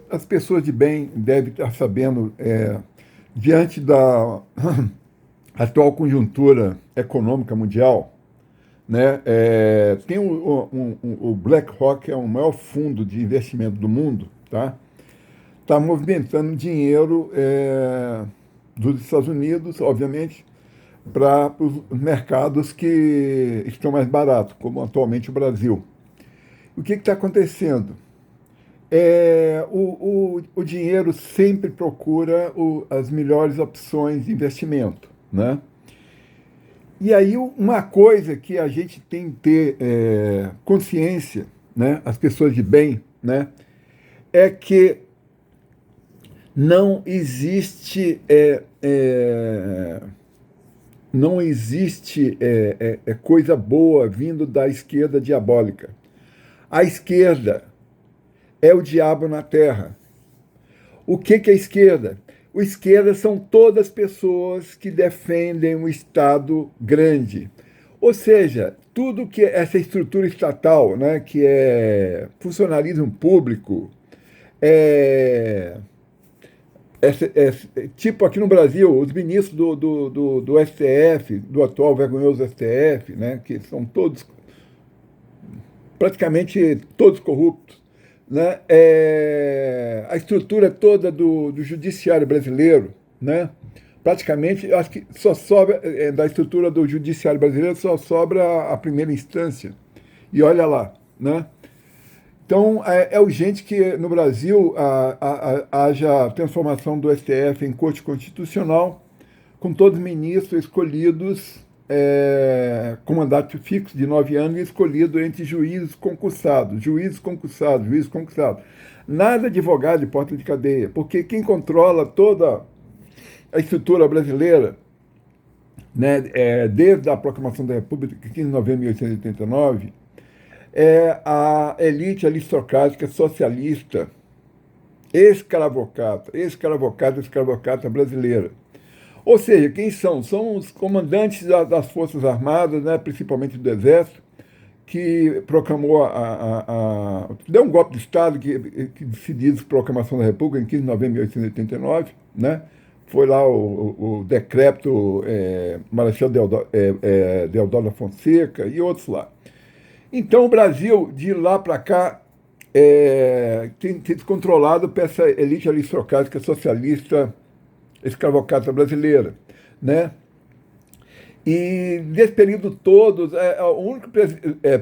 As pessoas de bem devem estar sabendo, diante da atual conjuntura econômica mundial, né, tem o BlackRock, é o maior fundo de investimento do mundo, tá? Está movimentando dinheiro dos Estados Unidos, obviamente, para os mercados que estão mais baratos, como atualmente o Brasil. O que está acontecendo? O dinheiro sempre procura as melhores opções de investimento, né? E aí uma coisa que a gente tem que ter consciência, né, as pessoas de bem, né, é que não existe não existe coisa boa vindo da esquerda diabólica. A esquerda é o diabo na terra. O que é esquerda? O esquerda são todas pessoas que defendem um Estado grande. Ou seja, tudo que essa estrutura estatal, né, que é funcionalismo público, é, tipo aqui no Brasil, os ministros do STF, do atual vergonhoso STF, né, que são todos, praticamente todos corruptos, né, a estrutura toda do judiciário brasileiro, né, praticamente, acho que só sobra, da estrutura do judiciário brasileiro, só sobra a primeira instância. E olha lá, né? Então, é urgente que no Brasil haja transformação do STF em Corte Constitucional, com todos os ministros escolhidos com mandato fixo de 9 anos e escolhido entre juízes concursados, juízes concursados, juízes concursados. Nada de advogado de porta de cadeia, porque quem controla toda a estrutura brasileira, né, desde a proclamação da República, 15 de novembro de 1889, é a elite aristocrática socialista, escravocrata brasileira. Ou seja, quem são? São os comandantes das Forças Armadas, né, principalmente do Exército, que proclamou deu um golpe de Estado que se diz proclamação da República em 15 de novembro de 1889, né? Foi lá o decreto Marechal Deodoro da Fonseca e outros lá. Então, o Brasil, de lá para cá, tem sido controlado por essa elite aristocrática socialista escravocrata brasileira, né? E nesse período todo, o único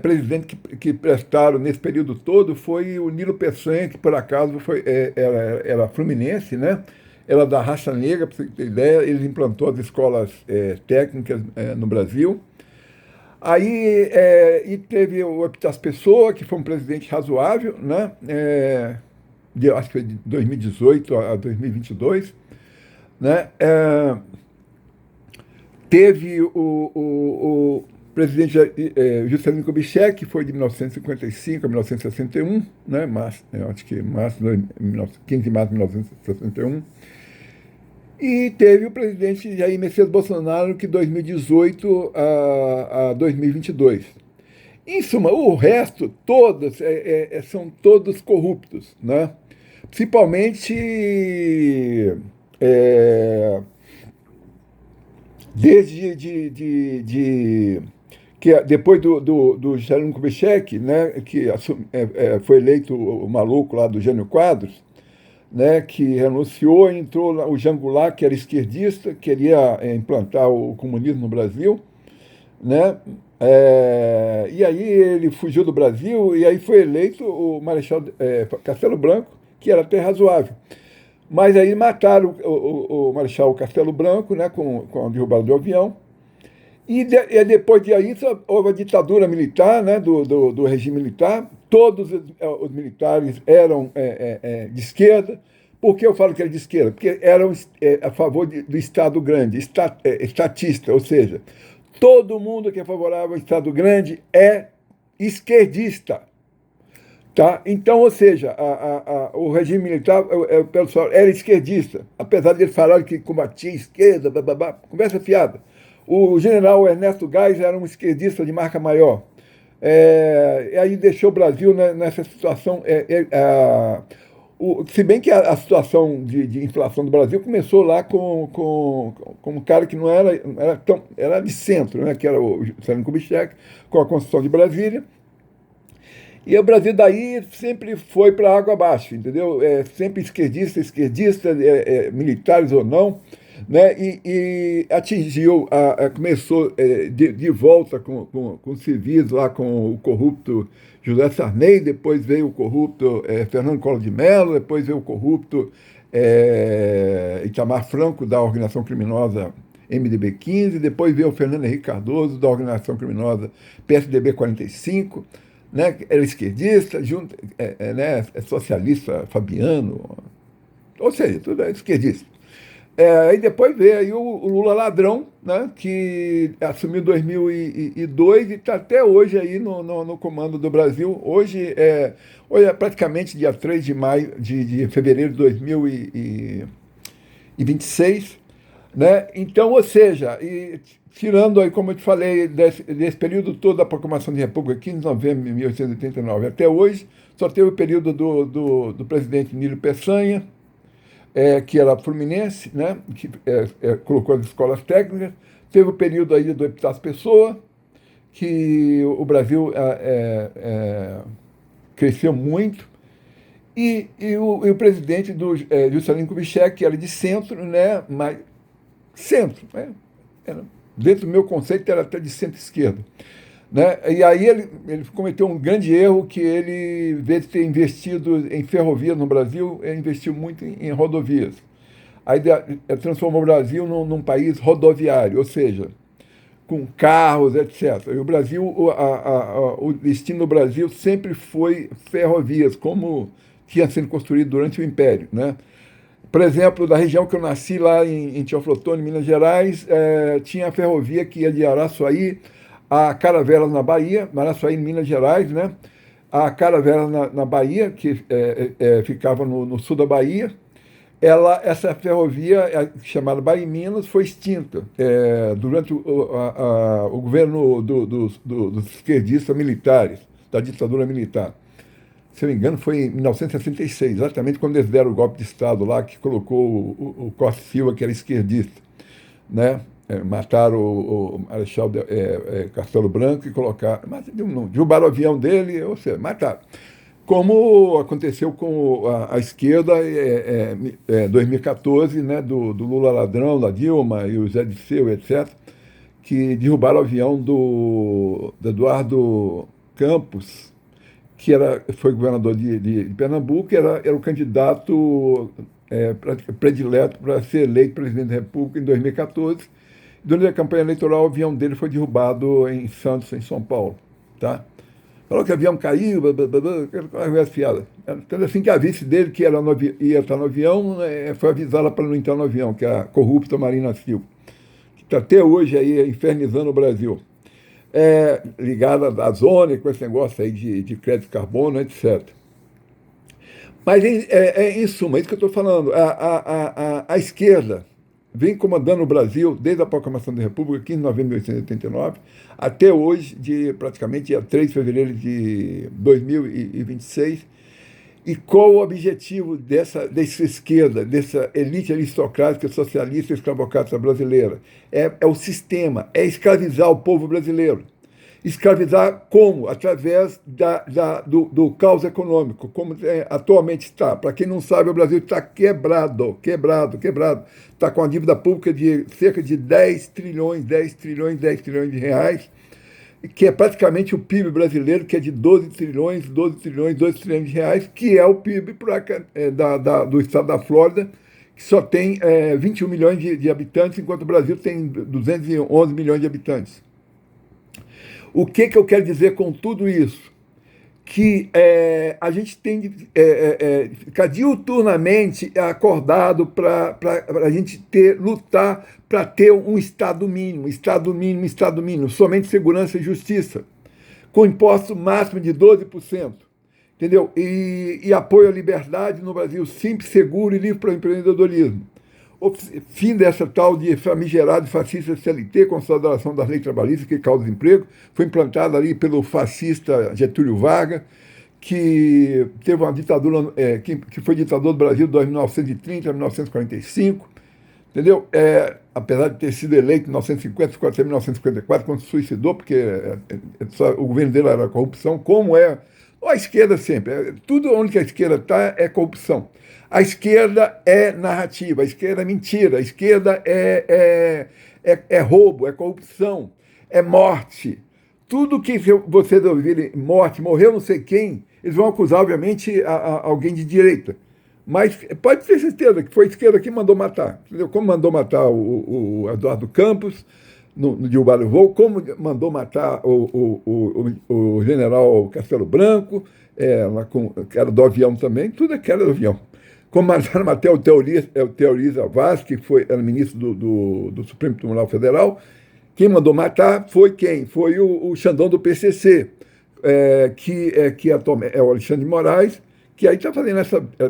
presidente que prestaram nesse período todo foi o Nilo Peçanha, que por acaso era fluminense, né? Era da raça negra, para você ter ideia, ele implantou as escolas técnicas no Brasil. Aí e teve o Epitácio Pessoa, que foi um presidente razoável, né? Acho que foi de 2018 a 2022, né? Teve o presidente Juscelino Kubitschek, que foi de 1955 a 1961, né? Acho que 15 de março de 1961. E teve o presidente Jair Messias Bolsonaro, que 2018 a 2022. Em suma, o resto, todos, são todos corruptos, né? Principalmente desde que depois do Juscelino Kubitschek, né, que foi eleito o maluco lá do Jânio Quadros, né, que renunciou, entrou o Jean Goulart, que era esquerdista, queria implantar o comunismo no Brasil, né? E aí ele fugiu do Brasil e aí foi eleito o Marechal Castelo Branco, que era até razoável. Mas aí mataram o Marechal Castelo Branco, né, com a derrubada do avião. E depois disso houve a ditadura militar, né, do regime militar. Todos os militares eram de esquerda. Por que eu falo que era de esquerda? Porque eram a favor do Estado grande, estatista, ou seja, todo mundo que é favorável ao Estado grande é esquerdista. Tá? Então, ou seja, o regime militar pessoal era esquerdista, apesar de eles falarem que combatia a esquerda, blá, blá, blá, conversa fiada. O general Ernesto Geisel era um esquerdista de marca maior. E aí deixou o Brasil nessa situação. Se bem que a situação de inflação do Brasil começou lá com um cara que não era tão, era de centro, né, que era o Juscelino Kubitschek, com a Constituição de Brasília. E o Brasil daí sempre foi para água abaixo, entendeu? Sempre esquerdista, militares ou não, né? E atingiu, começou de volta com civis lá com o corrupto José Sarney, depois veio o corrupto Fernando Collor de Mello, depois veio o corrupto Itamar Franco, da organização criminosa MDB-15, depois veio o Fernando Henrique Cardoso, da organização criminosa PSDB-45, né? Era esquerdista, né? Socialista Fabiano, ou seja, tudo é esquerdista. Aí depois veio aí o Lula ladrão, né, que assumiu em 2002 e está até hoje aí no comando do Brasil. Hoje é praticamente dia 3 de fevereiro de 2026, né? Então, ou seja, tirando aí, como eu te falei, desse período todo da proclamação de República, 15 de novembro de 1889 até hoje, só teve o período do presidente Nílio Peçanha, que era fluminense, né, que colocou as escolas técnicas. Teve o período aí do Epitácio Pessoa, que o Brasil cresceu muito, e o presidente do Juscelino Kubitschek, que era de centro, né, mas centro, né, dentro do meu conceito era até de centro-esquerda. Né? E aí ele cometeu um grande erro, que ele, em vez de ter investido em ferrovias no Brasil, ele investiu muito em rodovias. Aí transformou o Brasil num país rodoviário, ou seja, com carros, etc. E o Brasil, o destino do Brasil sempre foi ferrovias, como tinha sido construído durante o Império, né? Por exemplo, da região que eu nasci, lá em Teoflotone, Minas Gerais, tinha a ferrovia que ia de Araçuaí a Caravelas, na Bahia, Araçuaí, em Minas Gerais, né? A Caravelas, na Bahia, que ficava no sul da Bahia. Essa ferrovia, chamada Bahia Minas, foi extinta durante o governo dos esquerdistas militares, da ditadura militar. Se eu não me engano, foi em 1966, exatamente quando eles deram o golpe de Estado lá, que colocou o Costa Silva, que era esquerdista, né? Mataram o Marechal Castelo Branco e colocaram. Derrubaram o avião dele, ou seja, mataram. Como aconteceu com a esquerda em 2014, né, do Lula ladrão, da Dilma e o Zé Disseu, etc., que derrubaram o avião do Eduardo Campos, que foi governador de Pernambuco, era o candidato predileto para ser eleito presidente da República em 2014. Durante a campanha eleitoral, o avião dele foi derrubado em Santos, em São Paulo. Tá? Falou que o avião caiu, aquela fiada. Tanto assim que a vice dele, que ia estar no avião, foi avisada para não entrar no avião, que é a corrupta Marina Silva, que está até hoje aí infernizando o Brasil. Ligada à zona, com esse negócio aí de crédito de carbono, etc. Mas, em suma, é isso que eu estou falando. A esquerda vem comandando o Brasil desde a proclamação da República, 15 de novembro de 1889, até hoje, praticamente dia 3 de fevereiro de 2026. E qual o objetivo dessa esquerda, dessa elite aristocrática, socialista, escravocrata brasileira? É o sistema, é escravizar o povo brasileiro. Escravizar como? Através do caos econômico, como atualmente está. Para quem não sabe, o Brasil está quebrado. Está com a dívida pública de cerca de 10 trilhões de reais, que é praticamente o PIB brasileiro, que é de 12 trilhões de reais, que é o PIB do estado da Flórida, que só tem 21 milhões de habitantes, enquanto o Brasil tem 211 milhões de habitantes. O que eu quero dizer com tudo isso? Que a gente tem de ficar diuturnamente acordado para a gente lutar para ter um Estado mínimo, somente segurança e justiça, com imposto máximo de 12%, entendeu? E apoio à liberdade no Brasil, simples, seguro e livre para o empreendedorismo. O fim dessa tal de famigerado fascista CLT, Consolidação das Leis Trabalhistas, que causa desemprego, foi implantada ali pelo fascista Getúlio Vargas, que teve uma ditadura, que foi ditador do Brasil de 1930 a 1945, entendeu? Apesar de ter sido eleito em 1950, ficou até 1954, quando se suicidou, porque o governo dele era corrupção, como é a esquerda sempre. Tudo onde que a esquerda está é corrupção. A esquerda é narrativa, a esquerda é mentira, a esquerda é roubo, é corrupção, é morte. Tudo que vocês ouvirem morte, morreu não sei quem, eles vão acusar, obviamente, alguém de direita. Mas pode ter certeza que foi a esquerda que mandou matar. Entendeu? Como mandou matar o Eduardo Campos no Gilberto Voo, como mandou matar o general Castelo Branco, que era do avião também, tudo é que era do avião. Como mandaram matar o Teoriza Vaz, que era ministro do Supremo Tribunal Federal. Quem mandou matar foi quem? Foi o Xandão do PCC, que é o Alexandre de Moraes, que aí está fazendo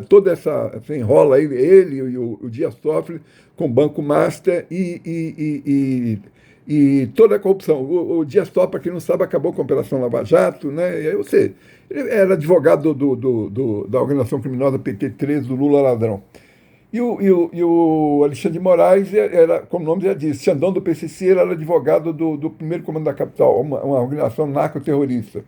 toda essa enrola aí, ele e o Dias Toffoli com o Banco Master e toda a corrupção. O Dias Toffoli, para quem não sabe, acabou com a Operação Lava Jato, né? Eu sei, ele era advogado da organização criminosa PT-13, do Lula Ladrão. E o Alexandre de Moraes era, como o nome já diz, Xandão do PCC, ele era advogado do primeiro comando da capital, uma organização narcoterrorista.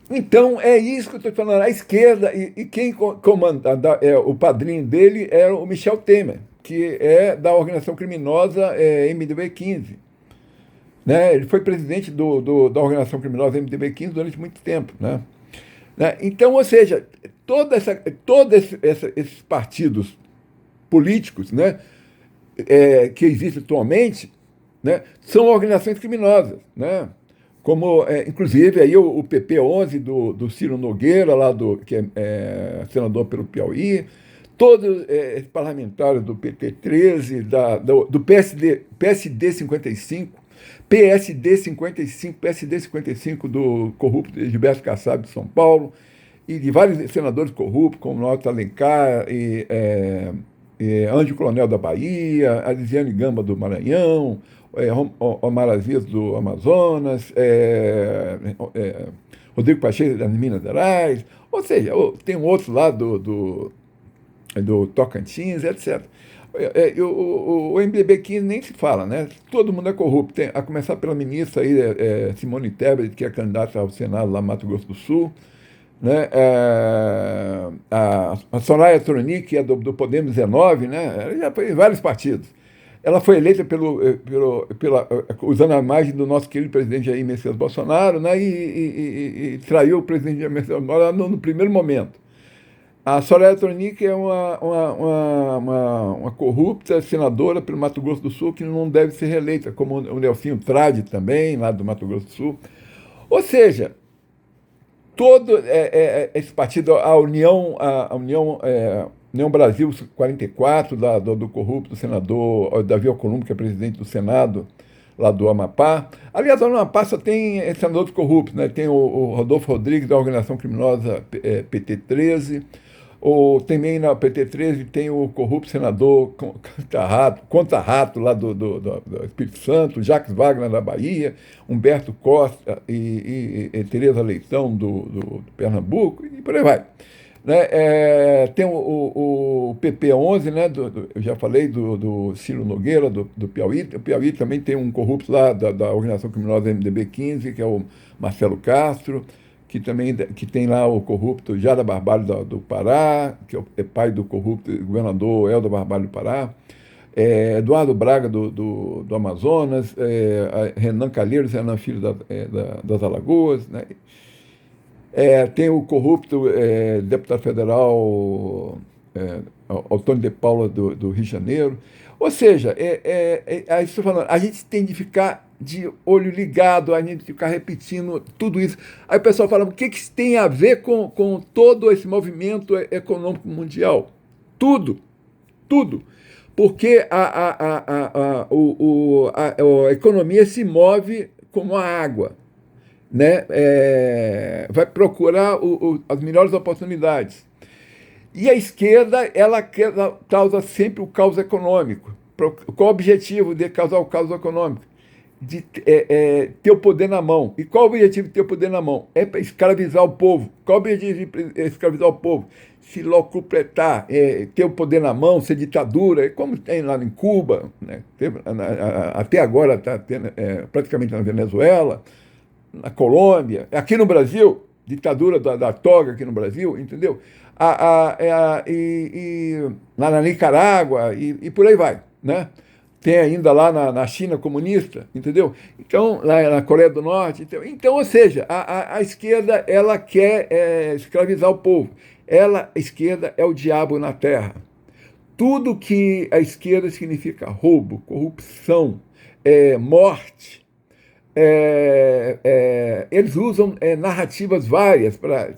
Então, é isso que eu estou falando. A esquerda, e quem comanda, o padrinho dele era o Michel Temer, que é da organização criminosa MDB-15. Né? Ele foi presidente da organização criminosa MDB-15 durante muito tempo. Né? Então, ou seja, todos esses partidos políticos, né, que existem atualmente, né, são organizações criminosas, né? Como, inclusive, aí o PP-11 do Ciro Nogueira, que é senador pelo Piauí, todos os parlamentares do PT-13, do PSD 55, PSD 55 do corrupto Gilberto Kassab de São Paulo, e de vários senadores corruptos, como Otto Alencar, Ângelo Coronel da Bahia, Alisiane Gamba do Maranhão, Omar Aziz do Amazonas, Rodrigo Pacheco das Minas Gerais, ou seja, tem um outro lá do Tocantins, etc. O MDB-15 nem se fala, né? Todo mundo é corrupto, a começar pela ministra aí, Simone Tebet, que é candidata ao Senado lá no Mato Grosso do Sul, né? A Soraya Tronic, que é do Podemos 19, né? Ela já foi em vários partidos. Ela foi eleita usando a imagem do nosso querido presidente Jair Messias Bolsonaro, né? E traiu o presidente Jair Messias Bolsonaro no primeiro momento. A Soraya Tronic é uma corrupta senadora pelo Mato Grosso do Sul que não deve ser reeleita, como o Nelsinho Trade também, lá do Mato Grosso do Sul. Ou seja, todo esse partido, a União Brasil 44, do corrupto senador Davi Alcolumbre, que é presidente do Senado, lá do Amapá. Aliás, o Amapá só tem senadores corruptos, né? Tem o Rodolfo Rodrigues, da organização criminosa PT-13, também na PT-13 tem o corrupto senador Conta-Rato, lá do Espírito Santo, Jacques Wagner, da Bahia, Humberto Costa e Tereza Leitão, do Pernambuco, e por aí vai. Né? Tem o PP-11, né? Eu já falei do Ciro Nogueira, do Piauí. O Piauí também tem um corrupto lá da organização criminosa MDB-15, que é o Marcelo Castro, que tem lá o corrupto Jada Barbalho do Pará, que é pai do corrupto governador Helder Barbalho do Pará, Eduardo Braga do Amazonas, Renan Calheiros, Renan Filho das Alagoas, né? Tem o corrupto deputado federal Antônio de Paula do Rio de Janeiro. Ou seja, estou falando, a gente tem de ficar de olho ligado, a gente ficar repetindo tudo isso. Aí o pessoal fala, o que isso tem a ver com todo esse movimento econômico mundial? Tudo, tudo. Porque a economia se move como a água. Né? Vai procurar as melhores oportunidades. E a esquerda, ela causa sempre o caos econômico. Qual o objetivo de causar o caos econômico? de ter o poder na mão. E qual o objetivo de ter o poder na mão? É para escravizar o povo. Qual o objetivo de escravizar o povo? Se locupletar, ter o poder na mão, ser ditadura, como tem lá em Cuba, né? Até agora está praticamente na Venezuela, na Colômbia, aqui no Brasil, ditadura da toga aqui no Brasil, entendeu? Lá na Nicarágua e por aí vai, né? Tem ainda lá na China comunista, entendeu? Então, lá na Coreia do Norte. Então, ou seja, a esquerda, ela quer escravizar o povo. A esquerda é o diabo na terra. Tudo que a esquerda significa roubo, corrupção, morte, eles usam narrativas várias para...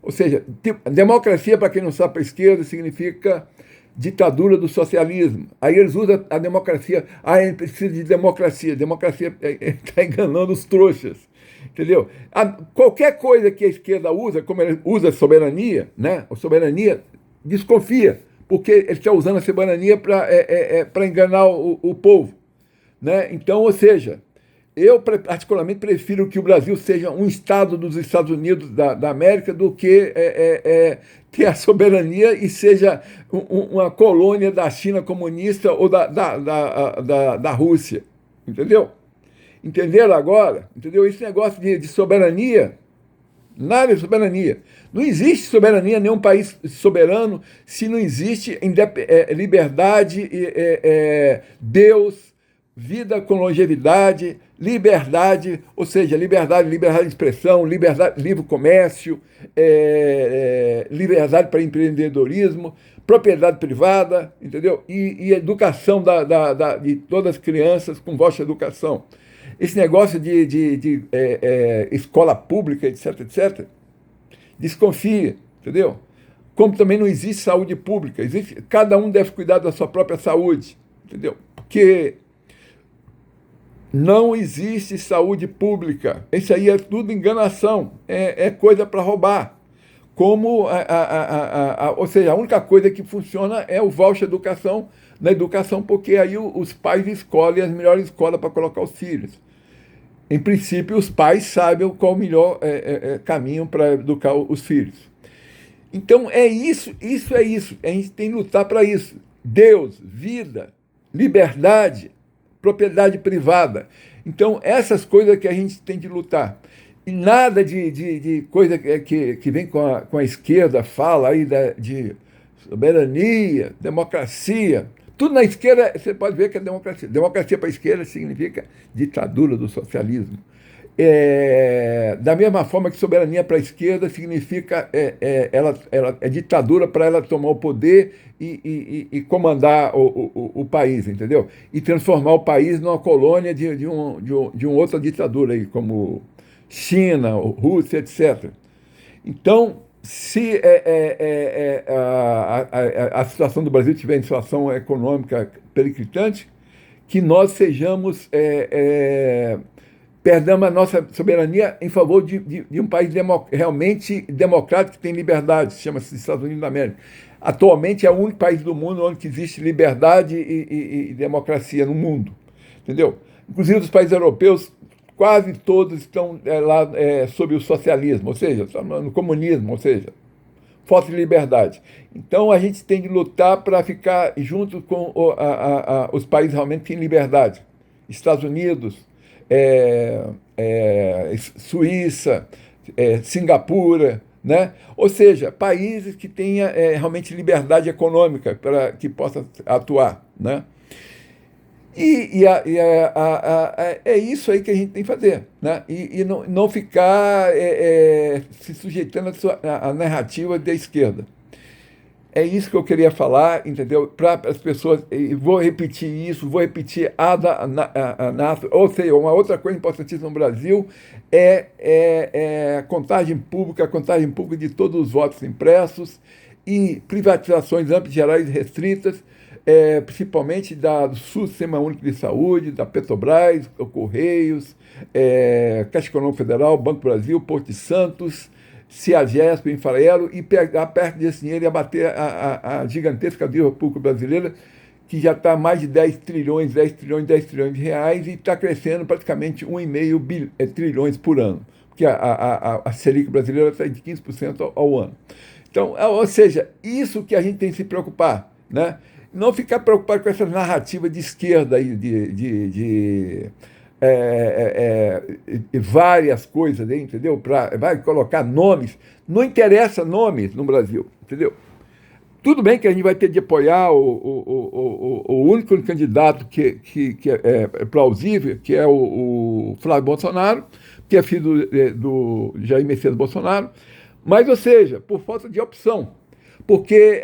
Ou seja, democracia, para quem não sabe, para a esquerda, significa ditadura do socialismo. Aí eles usam a democracia. Ele precisa de democracia. Democracia está enganando os trouxas. Entendeu? Qualquer coisa que a esquerda usa, como ele usa soberania, né? A soberania, desconfia, porque ele está usando a soberania para enganar o povo. Né? Então, ou seja, eu particularmente prefiro que o Brasil seja um estado dos Estados Unidos da América do que ter a soberania e seja uma colônia da China comunista ou da Rússia. Entendeu? Entenderam agora? Entendeu? Esse negócio de soberania, nada de soberania. Não existe soberania em nenhum país soberano se não existe liberdade, Deus, vida com longevidade, liberdade, ou seja, liberdade de expressão, liberdade, livre comércio, liberdade para empreendedorismo, propriedade privada, entendeu? E educação de todas as crianças com vossa educação. Esse negócio de escola pública, etc., etc., desconfia, entendeu? Como também não existe saúde pública, cada um deve cuidar da sua própria saúde, entendeu? Porque não existe saúde pública. Isso aí é tudo enganação, é coisa para roubar. Ou seja, a única coisa que funciona é o voucher educação na educação, porque aí os pais escolhem as melhores escolas para colocar os filhos. Em princípio, os pais sabem qual o melhor caminho para educar os filhos. Então, isso é isso. A gente tem que lutar para isso. Deus, vida, liberdade, propriedade privada. Então, essas coisas que a gente tem de lutar. E nada de coisa que vem com a esquerda, fala aí de soberania, democracia. Tudo na esquerda, você pode ver que é democracia. Democracia para a esquerda significa ditadura do socialismo. Da mesma forma que soberania para a esquerda significa ela é ditadura para ela tomar o poder e comandar o país, entendeu? E transformar o país numa colônia de uma outra ditadura, aí, como China, Rússia, etc. Então, se a situação do Brasil estiver em situação econômica periclitante, que nós sejamos... perdamos a nossa soberania em favor de um país realmente democrático que tem liberdade, chama-se Estados Unidos da América. Atualmente é o único país do mundo onde existe liberdade e democracia no mundo, entendeu? Inclusive os países europeus, quase todos estão lá sob o socialismo, ou seja, no comunismo, ou seja, falta de liberdade. Então a gente tem de lutar para ficar junto com os países realmente que têm liberdade. Estados Unidos, Suíça, Singapura, né? Ou seja, países que tenham realmente liberdade econômica para que possa atuar, né? É isso aí que a gente tem que fazer, né? E não ficar se sujeitando à narrativa da esquerda. É isso que eu queria falar, entendeu? Para as pessoas, e vou repetir isso, vou repetir ou seja, uma outra coisa importantíssima no Brasil é a contagem pública de todos os votos impressos e privatizações amplas, gerais e restritas, principalmente do SUS, Sistema Único de Saúde, da Petrobras, Correios, Caixa Econômica Federal, Banco do Brasil, Porto de Santos, Ciagesp, Infraero, e pegar perto desse dinheiro e abater a gigantesca dívida pública brasileira, que já está mais de 10 trilhões, 10 trilhões, 10 trilhões de reais e está crescendo praticamente 1,5 trilhões por ano, porque a Selic brasileira está de 15% ao ano. Então, ou seja, isso que a gente tem que se preocupar, né? Não ficar preocupado com essa narrativa de esquerda aí, várias coisas, entendeu? Vai colocar nomes. Não interessa nomes no Brasil, entendeu? Tudo bem que a gente vai ter de apoiar o único candidato que é plausível, que é o Flávio Bolsonaro, que é filho do Jair Messias Bolsonaro, mas, ou seja, por falta de opção. Porque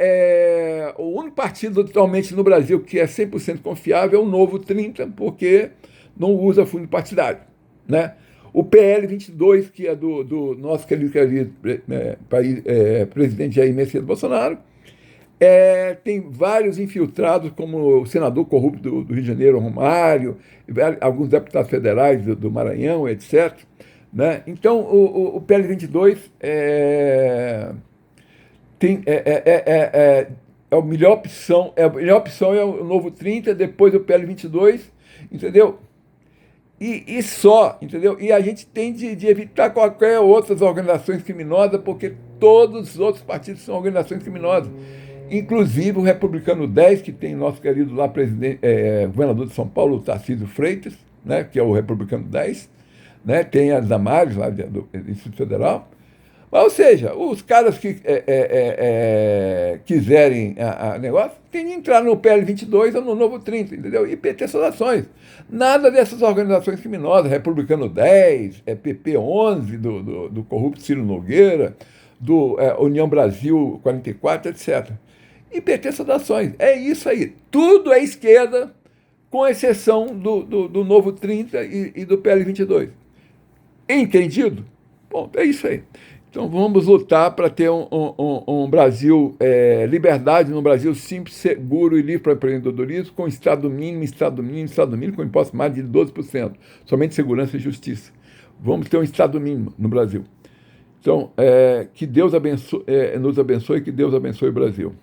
o único partido atualmente no Brasil que é 100% confiável é o Novo 30, porque não usa fundo partidário, né? O PL 22, que é do nosso querido presidente Jair Messias Bolsonaro, tem vários infiltrados, como o senador corrupto do Rio de Janeiro, Romário, alguns deputados federais do Maranhão, etc. Né? Então, o PL 22 é a melhor opção, a melhor opção é o Novo 30, depois o PL 22, entendeu? E só, entendeu? E a gente tem de evitar qualquer outras organizações criminosas, porque todos os outros partidos são organizações criminosas. Inclusive o Republicano 10, que tem nosso querido lá governador de São Paulo, o Tarcísio Freitas, né, que é o Republicano 10, né, tem as Damares lá do Instituto Federal. Mas, ou seja, os caras que quiserem negócio, tem de entrar no PL 22 ou no Novo 30, entendeu? E ter suas ações. Nada dessas organizações criminosas, Republicano 10, PP 11, do corrupto Ciro Nogueira, do União Brasil 44, etc. E ter suas ações. É isso aí. Tudo é esquerda, com exceção do Novo 30 e do PL 22. Entendido? Bom, é isso aí. Então vamos lutar para ter um Brasil, liberdade no Brasil simples, seguro e livre para o empreendedorismo, com Estado mínimo, com imposto mais de 12%, somente segurança e justiça. Vamos ter um Estado mínimo no Brasil. Então, que Deus nos abençoe e que Deus abençoe o Brasil.